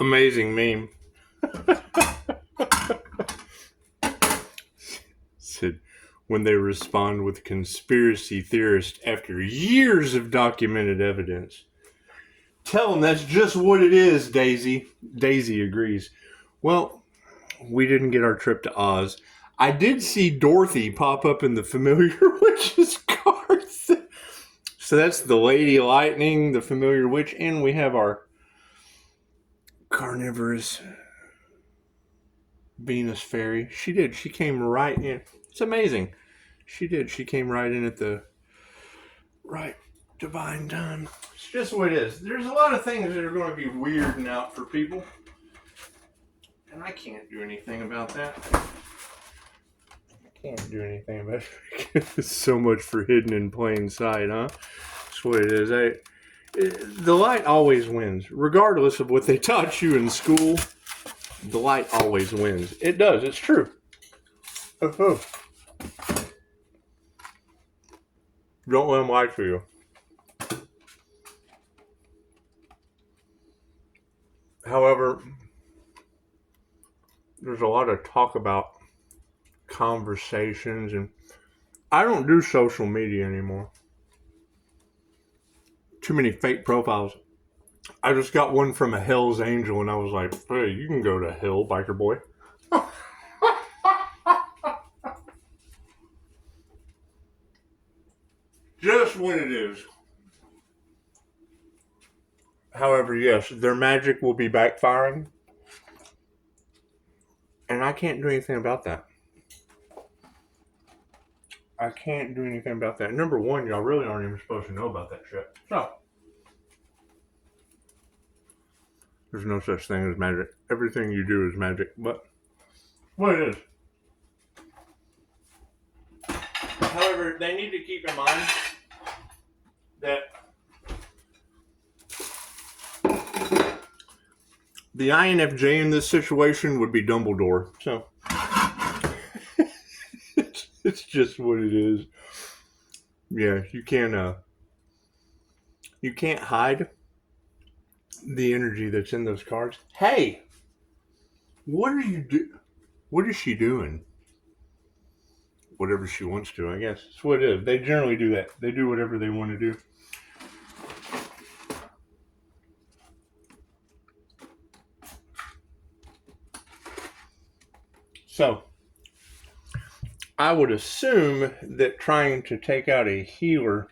Amazing meme. Said when they respond with conspiracy theorists after years of documented evidence. Tell them that's just what it is, Daisy. Daisy agrees. Well, we didn't get our trip to Oz. I did see Dorothy pop up in the Familiar Witches cards. So that's the Lady Lightning, the Familiar Witch, and we have our carnivorous Venus Fairy. She did. She came right in. It's amazing. She did. She came right in at the right divine time. It's just what it is. There's a lot of things that are going to be weirding out for people. And I can't do anything about that. I can't do anything about it. It's so much for hidden in plain sight, huh? That's what it is. The light always wins. Regardless of what they taught you in school, the light always wins. It does. It's true. Don't let them lie to you. However, there's a lot of talk about conversations, and I don't do social media anymore. Too many fake profiles. I just got one from a Hell's Angel, and I was like, hey, you can go to hell, biker boy. Just what it is. However, yes, their magic will be backfiring. And I can't do anything about that. I can't do anything about that. Number one, y'all really aren't even supposed to know about that shit. So, there's no such thing as magic. Everything you do is magic, but what it is. However, they need to keep in mind that the INFJ in this situation would be Dumbledore. So, it's just what it is. Yeah, you can't hide the energy that's in those cards. Hey, what are you do? What is she doing? Whatever she wants to, I guess. That's what it is. They generally do that. They do whatever they want to do. So, I would assume that trying to take out a healer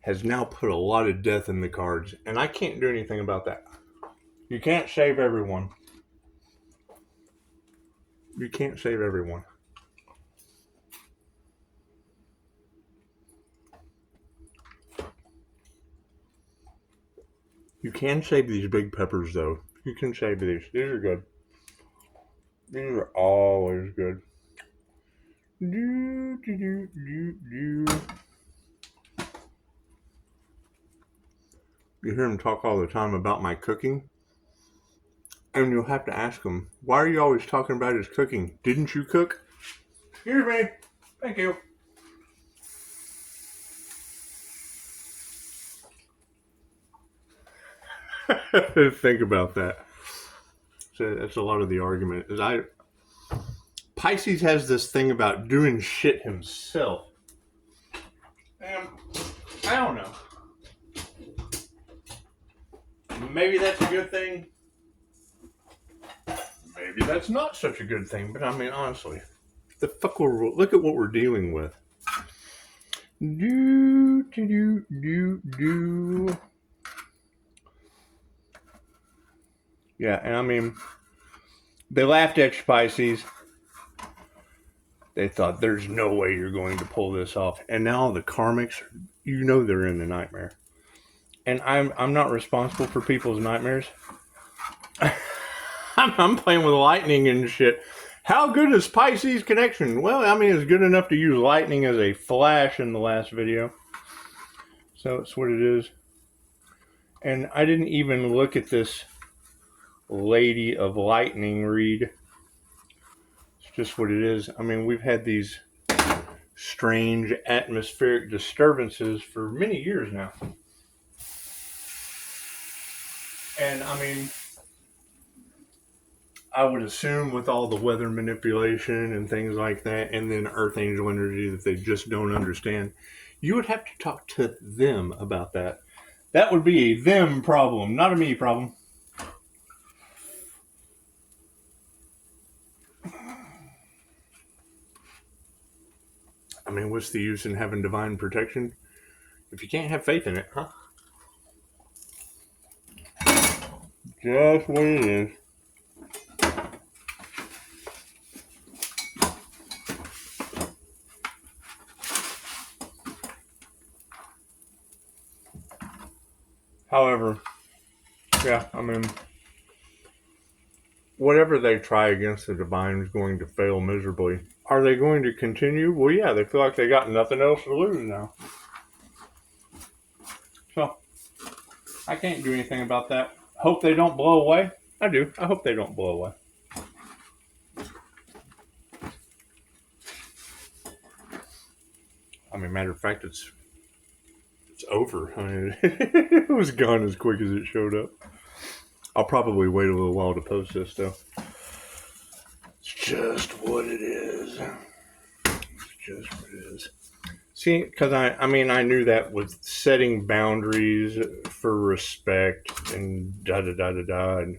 has now put a lot of death in the cards, and I can't do anything about that. You can't save everyone. You can't save everyone. You can save these big peppers, though. You can save these. These are good. These are always good. You hear him talk all the time about my cooking, and you'll have to ask him, why are you always talking about his cooking? Didn't you cook? Excuse me. Thank you. Think about that. So that's a lot of the argument. Pisces has this thing about doing shit himself. And I don't know. Maybe that's a good thing. Maybe that's not such a good thing. But I mean, honestly, look at what we're dealing with. Yeah, and I mean, they laughed at you, Pisces. They thought, there's no way you're going to pull this off. And now the karmics, you know they're in the nightmare. And I'm not responsible for people's nightmares. I'm playing with lightning and shit. How good is Pisces connection? Well, I mean, it's good enough to use lightning as a flash in the last video. So it's what it is. And I didn't even look at this Lady of Lightning read. It's just what it is. I mean, we've had these strange atmospheric disturbances for many years now. And I mean, I would assume with all the weather manipulation and things like that, and then Earth Angel energy that they just don't understand, you would have to talk to them about that. That would be a them problem, not a me problem. I mean, what's the use in having divine protection if you can't have faith in it, huh? Just what it is. However, yeah, I mean, whatever they try against the divine is going to fail miserably. Are they going to continue? Well, yeah, they feel like they got nothing else to lose now. So, I can't do anything about that. Hope they don't blow away. I do. I hope they don't blow away. I mean, matter of fact, it's over. I mean, it was gone as quick as it showed up. I'll probably wait a little while to post this, though. It's just what it is. It's just what it is. See, because I mean, I knew that with setting boundaries for respect and da-da-da-da-da, and,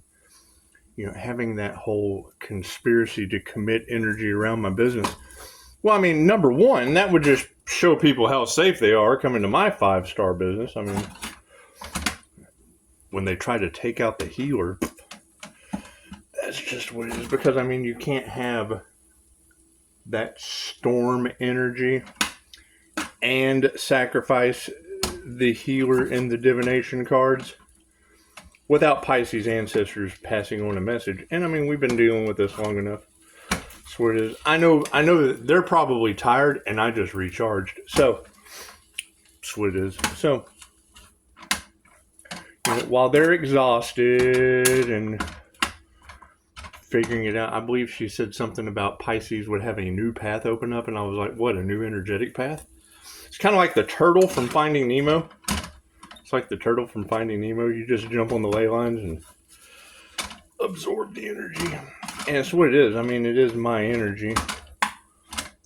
you know, having that whole conspiracy to commit energy around my business. Well, I mean, number one, that would just show people how safe they are coming to my 5-star business. I mean, when they try to take out the healer, that's just what it is. Because, I mean, you can't have that storm energy and sacrifice the healer in the divination cards without Pisces ancestors passing on a message. And, I mean, we've been dealing with this long enough. That's what it is. I know that they're probably tired, and I just recharged. So, that's what it is. So, you know, while they're exhausted and figuring it out, I believe she said something about Pisces would have a new path open up, and I was like, what, a new energetic path? It's kind of like the turtle from Finding Nemo. It's like the turtle from Finding Nemo. You just jump on the ley lines and absorb the energy. And it's what it is. I mean, it is my energy.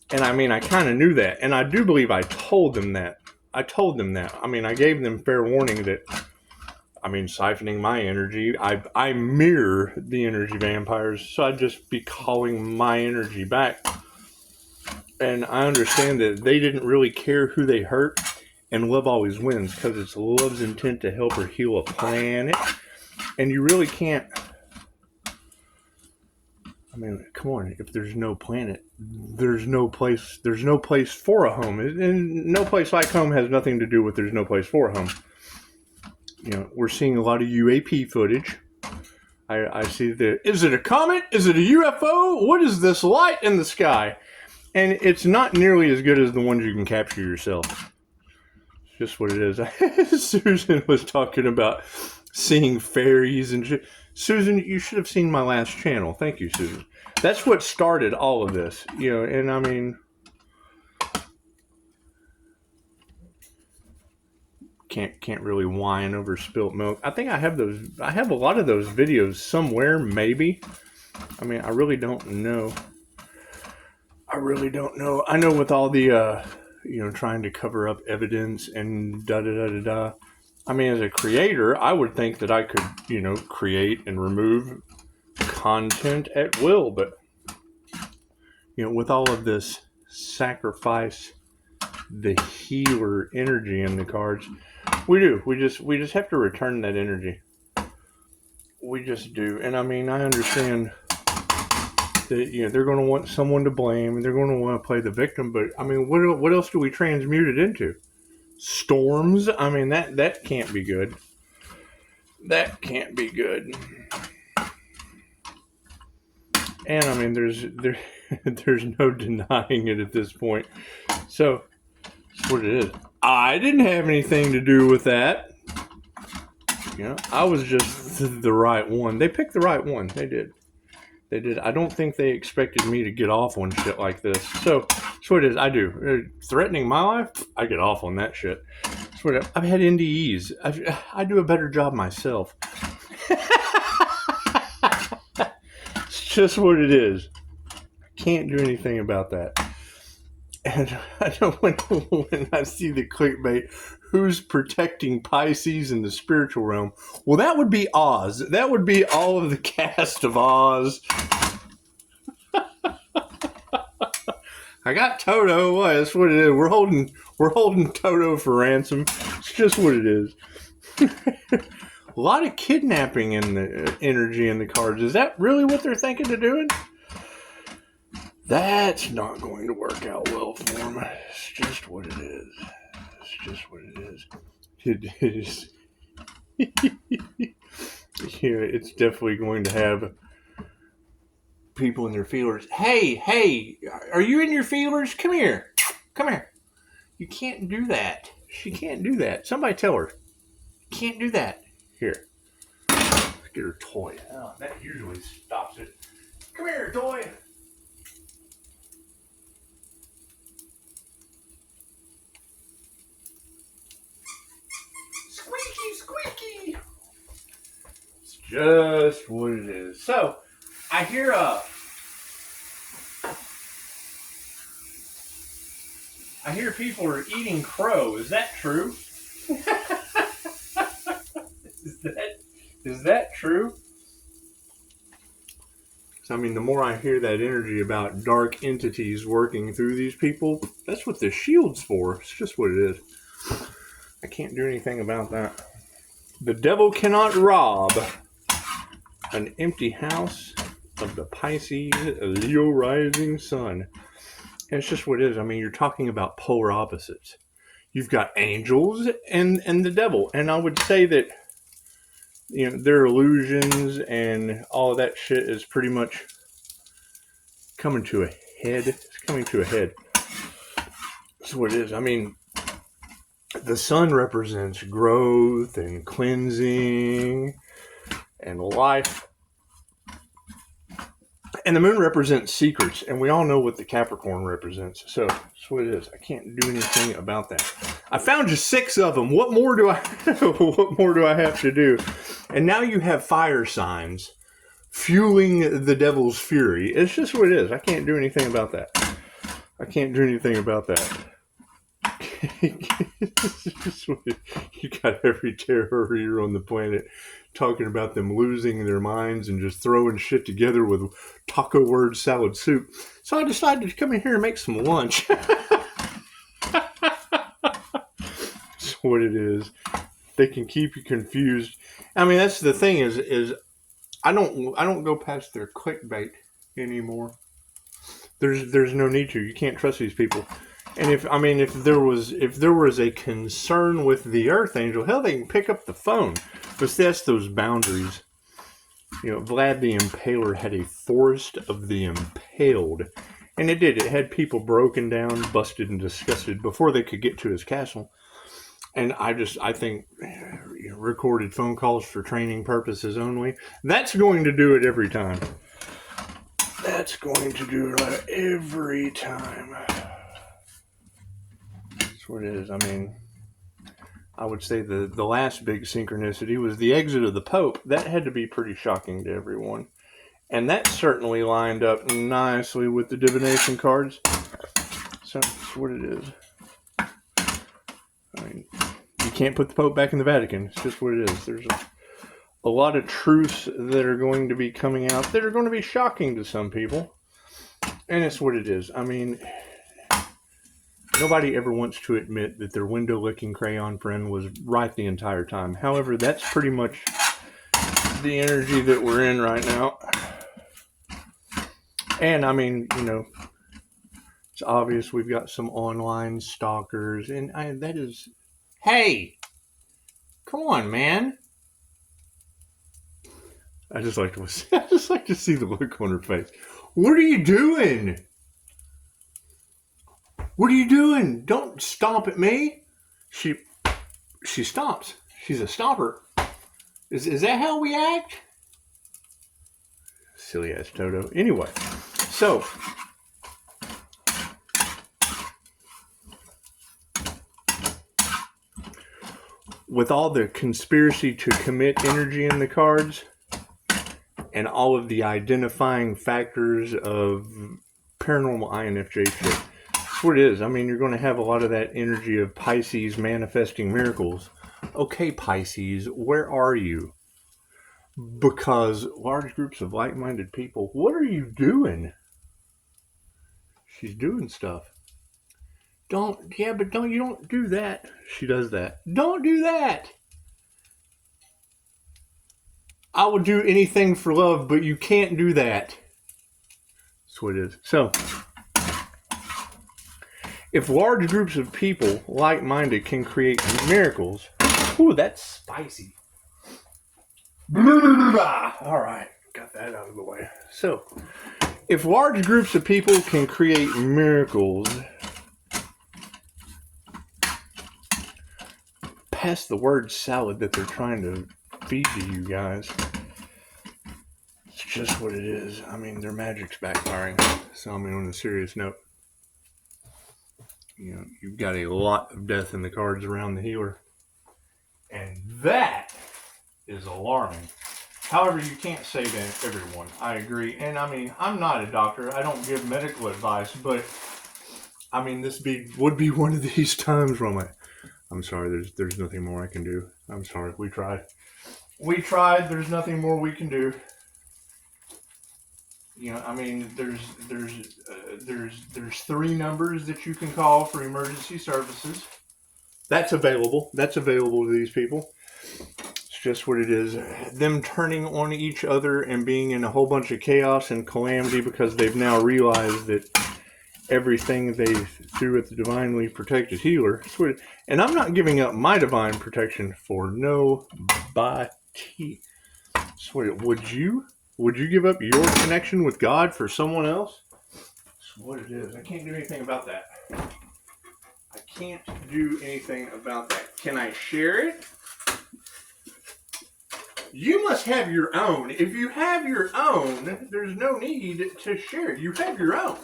And I mean, I kind of knew that. And I do believe I told them that. I mean, I gave them fair warning that, I mean, siphoning my energy, I mirror the energy vampires. So I'd just be calling my energy back. And I understand that they didn't really care who they hurt. And love always wins, because it's love's intent to help or heal a planet. And you really can't. I mean, come on, if there's no planet, there's no place for a home. And no place like home has nothing to do with there's no place for a home. You know, we're seeing a lot of UAP footage. I see is it a comet? Is it a UFO? What is this light in the sky? And it's not nearly as good as the ones you can capture yourself. It's just what it is. Susan was talking about seeing fairies and shit. Susan, you should have seen my last channel. Thank you, Susan. That's what started all of this, you know. And I mean, can't really whine over spilt milk. I think I have those. I have a lot of those videos somewhere, maybe. I mean, I really don't know. I know with all the you know, trying to cover up evidence and da da da da da. I mean, as a creator, I would think that I could, you know, create and remove content at will. But, you know, with all of this sacrifice, the healer energy in the cards, we do. We just have to return that energy. We just do. And I mean, I understand that, you know, they're going to want someone to blame and they're going to want to play the victim. But I mean, what else do we transmute it into? Storms? I mean, that can't be good. That can't be good. And I mean, there's no denying it at this point. So that's what it is. I didn't have anything to do with that. You know, I was just the right one. They picked the right one. They did. I don't think they expected me to get off on shit like this. So that's what it is. I do. Threatening my life, I get off on that shit. That's what I've had NDEs. I do a better job myself. It's just what it is. I can't do anything about that. And I know when I see the clickbait, who's protecting Pisces in the spiritual realm? Well, that would be Oz. That would be all of the cast of Oz. I got Toto. Well, that's what it is. We're holding Toto for ransom. It's just what it is. A lot of kidnapping in the energy in the cards. Is that really what they're thinking of doing? That's not going to work out well for them. It's just what it is. It's just what it is. It is. Yeah, it's definitely going to have people in their feelers. Hey, are you in your feelers? Come here. You can't do that. She can't do that. Somebody tell her. You can't do that. Here. Let's get her toy. Oh, that usually stops it. Come here, toy. Squeaky. It's just what it is. So, I hear people are eating crow. Is that true? Is that true? So, I mean, the more I hear that energy about dark entities working through these people, that's what the shield's for. It's just what it is. I can't do anything about that. The devil cannot rob an empty house of the Pisces Leo rising sun. And it's just what it is. I mean, you're talking about polar opposites. You've got angels and the devil. And I would say that, you know, their illusions and all of that shit is pretty much coming to a head. It's coming to a head. That's what it is. I mean, the sun represents growth and cleansing and life. And the moon represents secrets. And we all know what the Capricorn represents. So that's what it is. I can't do anything about that. I found just 6 of them. What more do I have to do? And now you have fire signs fueling the devil's fury. It's just what it is. I can't do anything about that. You got every terror reader on the planet talking about them losing their minds and just throwing shit together with taco word salad soup. So I decided to come in here and make some lunch. That's what it is. They can keep you confused. I mean, that's the thing is I don't go past their clickbait anymore. There's no need to. You can't trust these people. And if there was a concern with the Earth Angel, hell, they can pick up the phone. But that's those boundaries. You know, Vlad the Impaler had a forest of the impaled. And it did. It had people broken down, busted, and disgusted before they could get to his castle. And I think recorded phone calls for training purposes only. That's going to do it every time. That's going to do it every time. That's what it is. I mean, I would say the last big synchronicity was the exit of the Pope. That had to be pretty shocking to everyone. And that certainly lined up nicely with the divination cards. So that's what it is. I mean, you can't put the Pope back in the Vatican. It's just what it is. There's a lot of truths that are going to be coming out that are going to be shocking to some people. And it's what it is. I mean, nobody ever wants to admit that their window-licking crayon friend was right the entire time. However, that's pretty much the energy that we're in right now. And, I mean, you know, it's obvious we've got some online stalkers. And that is... Hey! Come on, man. I just like to see the look on her face. What are you doing? What are you doing? Don't stomp at me. She stomps. She's a stomper. Is that how we act? Silly ass Toto. Anyway, so with all the conspiracy to commit energy in the cards, and all of the identifying factors of paranormal INFJ shit. That's what it is. I mean, you're going to have a lot of that energy of Pisces manifesting miracles. Okay, Pisces, where are you? Because large groups of like-minded people, what are you doing? She's doing stuff. You don't do that. She does that. Don't do that. I will do anything for love, but you can't do that. That's what it is. So, if large groups of people, like-minded, can create miracles, ooh, that's spicy. All right, got that out of the way. So, if large groups of people can create miracles, past the word salad that they're trying to feed to you guys, it's just what it is. I mean, their magic's backfiring. So, I mean, on a serious note, you know, you've got a lot of death in the cards around the healer. And that is alarming. However, you can't say to everyone. I agree. And I mean, I'm not a doctor. I don't give medical advice. But, I mean, this would be one of these times where I'm sorry, there's nothing more I can do. I'm sorry, we tried. There's nothing more we can do. You know, I mean, there's 3 numbers that you can call for emergency services. That's available. That's available to these people. It's just what it is. Them turning on each other and being in a whole bunch of chaos and calamity because they've now realized that everything they threw at the divinely protected healer. And I'm not giving up my divine protection for nobody. Would you? Would you give up your connection with God for someone else? That's what it is. I can't do anything about that. I can't do anything about that. Can I share it? You must have your own. If you have your own, there's no need to share it. You have your own.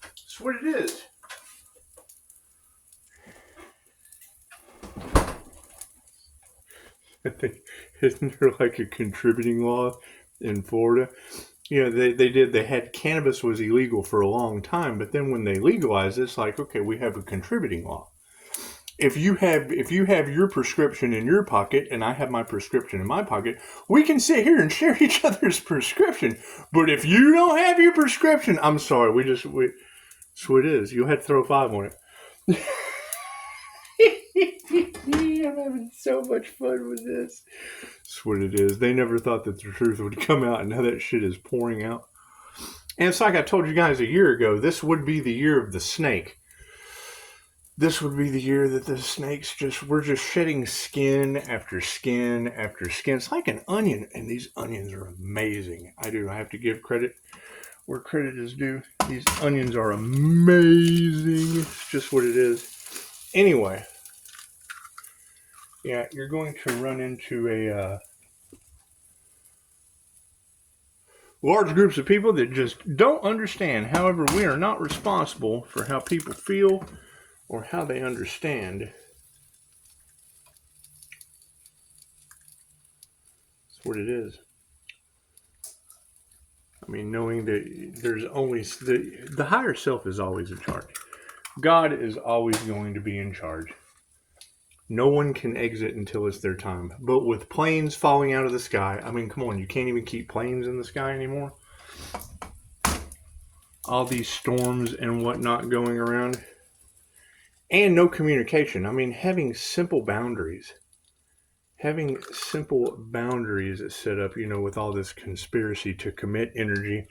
That's what it is. I think, isn't there like a contributing law in Florida? You know, they had cannabis was illegal for a long time, but then when they legalized it, it's like, okay, we have a contributing law. If you have your prescription in your pocket and I have my prescription in my pocket, we can sit here and share each other's prescription. But if you don't have your prescription, I'm sorry, that's what it is. You'll have to throw 5 on it. I'm having so much fun with this. That's what it is. They never thought that the truth would come out, and now that shit is pouring out. And it's like I told you guys a year ago, this would be the year of the snake. This would be the year that the snakes we're just shedding skin after skin after skin. It's like an onion, and these onions are amazing. I have to give credit where credit is due. These onions are amazing. It's just what it is. Anyway. Yeah, you're going to run into a large groups of people that just don't understand. However, we are not responsible for how people feel or how they understand. That's what it is. I mean, knowing that there's only the higher self is always in charge. God is always going to be in charge. No one can exit until it's their time. But with planes falling out of the sky, I mean, come on, you can't even keep planes in the sky anymore. All these storms and whatnot going around. And no communication. I mean, having simple boundaries. Having simple boundaries set up, you know, with all this conspiracy to commit energy.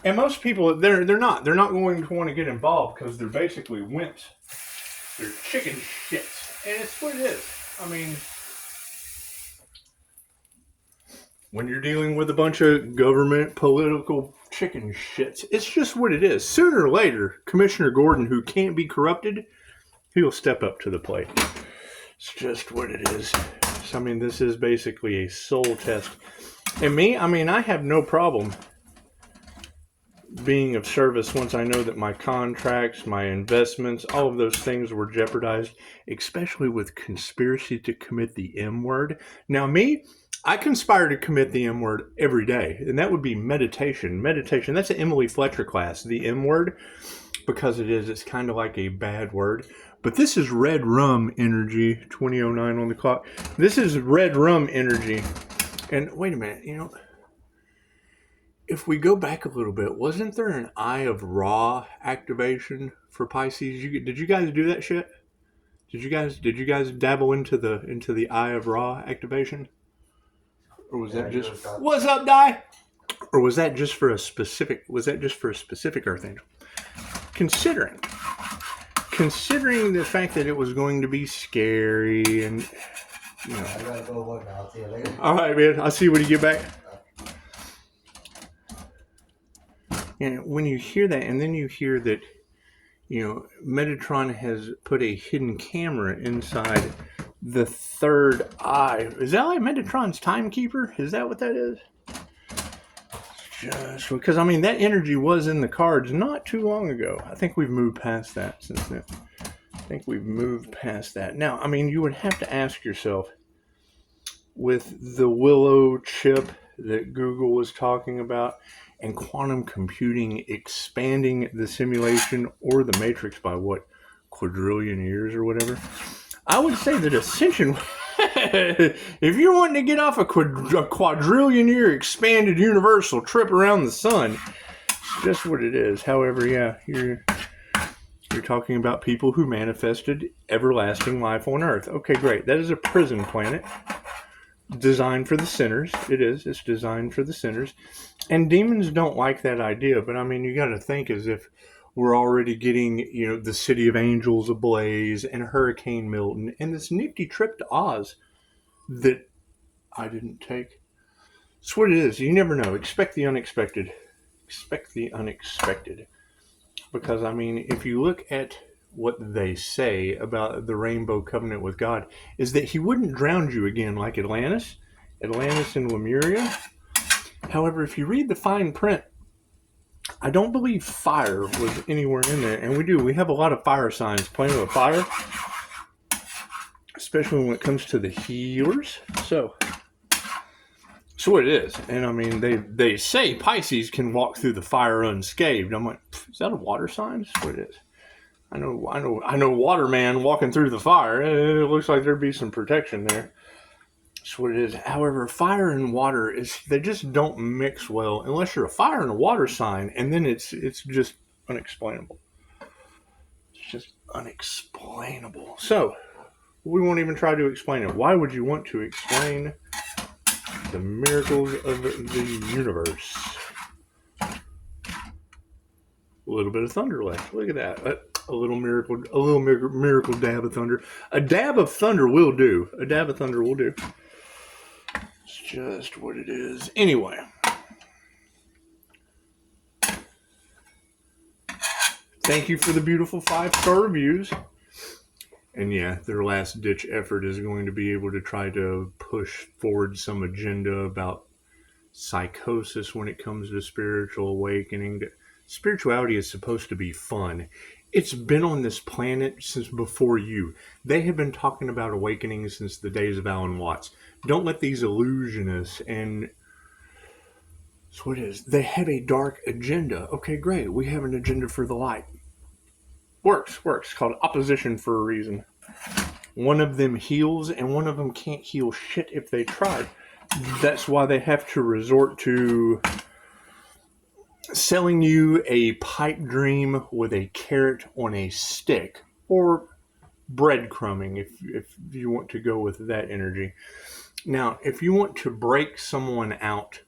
And most people, they're not going to want to get involved because they're basically wimps. They're chicken shits. And it's what it is. I mean, when you're dealing with a bunch of government political chicken shits, it's just what it is. Sooner or later, Commissioner Gordon, who can't be corrupted, he'll step up to the plate. It's just what it is. So, I mean, this is basically a soul test. And me, I mean, I have no problem being of service once I know that my contracts, my investments, all of those things were jeopardized, especially with conspiracy to commit the M word. Now me, I conspire to commit the M word every day, and that would be meditation. Meditation, that's an Emily Fletcher class, the M word, because it's kind of like a bad word. But this is red rum energy, 2009 on the clock. This is red rum energy. And wait a minute, if we go back a little bit, wasn't there an Eye of Ra activation for Pisces? Did you guys do that shit? Did you guys dabble into the Eye of Ra activation? Or was that just what's up, Di? Or was that just for a specific Earth Angel? Considering the fact that it was going to be scary and I gotta go work now. I'll see you later. All right, man. I'll see you when you get back. And when you hear that, and then you hear that, Metatron has put a hidden camera inside the third eye. Is that like Metatron's timekeeper? Is that what that is? Just because, that energy was in the cards not too long ago. I think we've moved past that since then. Now, you would have to ask yourself, with the Willow chip that Google was talking about, and quantum computing expanding the simulation or the matrix by quadrillion years or whatever, I would say that Ascension, if you're wanting to get off a quadrillion year expanded universal trip around the sun, it's just what it is. However, yeah, you're talking about people who manifested everlasting life on Earth. Okay, great. That is a prison planet. Designed for the sinners. It's designed for the sinners. And demons don't like that idea, but you got to think as if we're already getting, the City of Angels ablaze and Hurricane Milton and this nifty trip to Oz that I didn't take. It's what it is. You never know. Expect the unexpected. Because, if you look at what they say about the Rainbow Covenant with God, is that he wouldn't drown you again like Atlantis and Lemuria. However, if you read the fine print, I don't believe fire was anywhere in there. And we have a lot of fire signs playing with fire, especially when it comes to the healers. So what it is. And they say Pisces can walk through the fire unscathed. I'm like, is that a water sign? That's what it is. I know Waterman walking through the fire. It looks like there'd be some protection there. That's what it is. However, fire and water they just don't mix well unless you're a fire and a water sign, and then it's just unexplainable. It's just unexplainable. So we won't even try to explain it. Why would you want to explain the miracles of the universe? A little bit of thunder left. Look at that. A little miracle dab of thunder. A dab of thunder will do. It's just what it is. Anyway. Thank you for the beautiful 5-star reviews. And yeah, their last ditch effort is going to be able to try to push forward some agenda about psychosis when it comes to spiritual awakening. Spirituality is supposed to be fun. It's been on this planet since before you. They have been talking about awakening since the days of Alan Watts. Don't let these illusionists and that's what it is. They have a dark agenda. Okay, great. We have an agenda for the light. Works. It's called opposition for a reason. One of them heals and one of them can't heal shit if they tried. That's why they have to resort to selling you a pipe dream with a carrot on a stick, or breadcrumbing if you want to go with that energy. Now, if you want to break someone out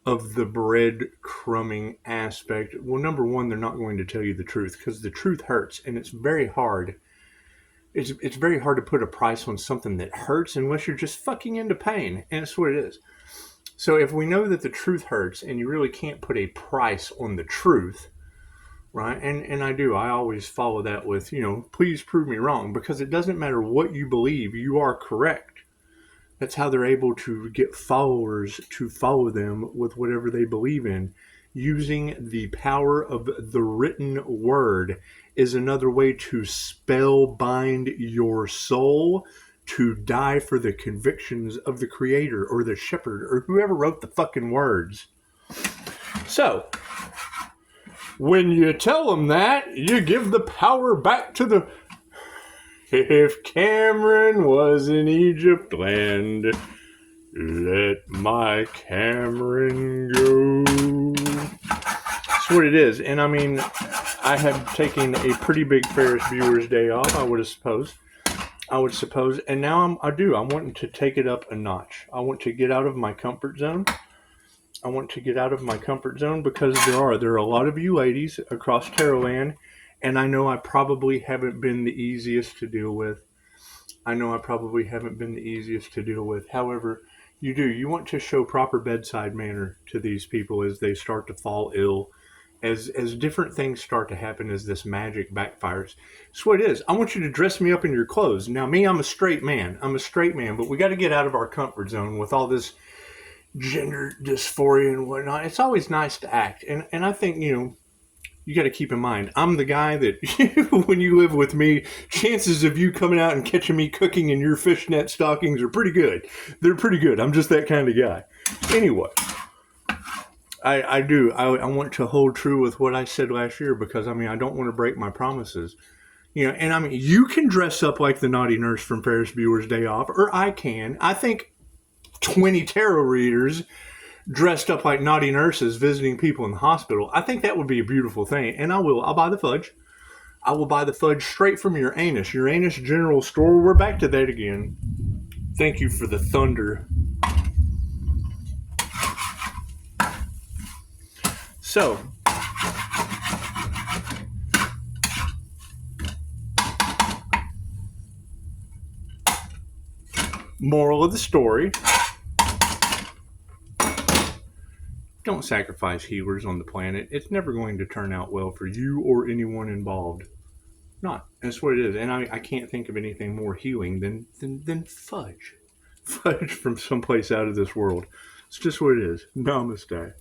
of the breadcrumbing aspect, well, number one, they're not going to tell you the truth because the truth hurts, and it's very hard. It's very hard to put a price on something that hurts unless you're just fucking into pain, and that's what it is. So if we know that the truth hurts and you really can't put a price on the truth, right? And I always follow that with, please prove me wrong, because it doesn't matter what you believe, you are correct. That's how they're able to get followers to follow them with whatever they believe in. Using the power of the written word is another way to spellbind your soul to die for the convictions of the creator or the shepherd or whoever wrote the fucking words. So, when you tell them that, you give the power back to the... If Cameron was in Egypt land, let my Cameron go. That's what it is. And I mean, I have taken a pretty big Ferris Bueller's Day off, I would suppose. And now I'm wanting to take it up a notch. I want to get out of my comfort zone. Because there are a lot of you ladies across Tarotland, and I know I probably haven't been the easiest to deal with. However, you want to show proper bedside manner to these people as they start to fall ill, as different things start to happen, as this magic backfires. That's what it is. I want you to dress me up in your clothes. Now, me, I'm a straight man, but we got to get out of our comfort zone with all this gender dysphoria and whatnot. It's always nice to act. And I think, you got to keep in mind, I'm the guy that when you live with me, chances of you coming out and catching me cooking in your fishnet stockings are pretty good. They're pretty good. I'm just that kind of guy. Anyway, I want to hold true with what I said last year, because I don't want to break my promises. And you can dress up like the naughty nurse from Ferris Bueller's Day Off, or I can. I think 20 tarot readers dressed up like naughty nurses visiting people in the hospital. I think that would be a beautiful thing. And I'll buy the fudge. I will buy the fudge straight from Uranus General Store. We're back to that again. Thank you for the thunder. So, moral of the story: don't sacrifice healers on the planet. It's never going to turn out well for you or anyone involved. Not. That's what it is. And I can't think of anything more healing than fudge. Fudge from someplace out of this world. It's just what it is. Namaste.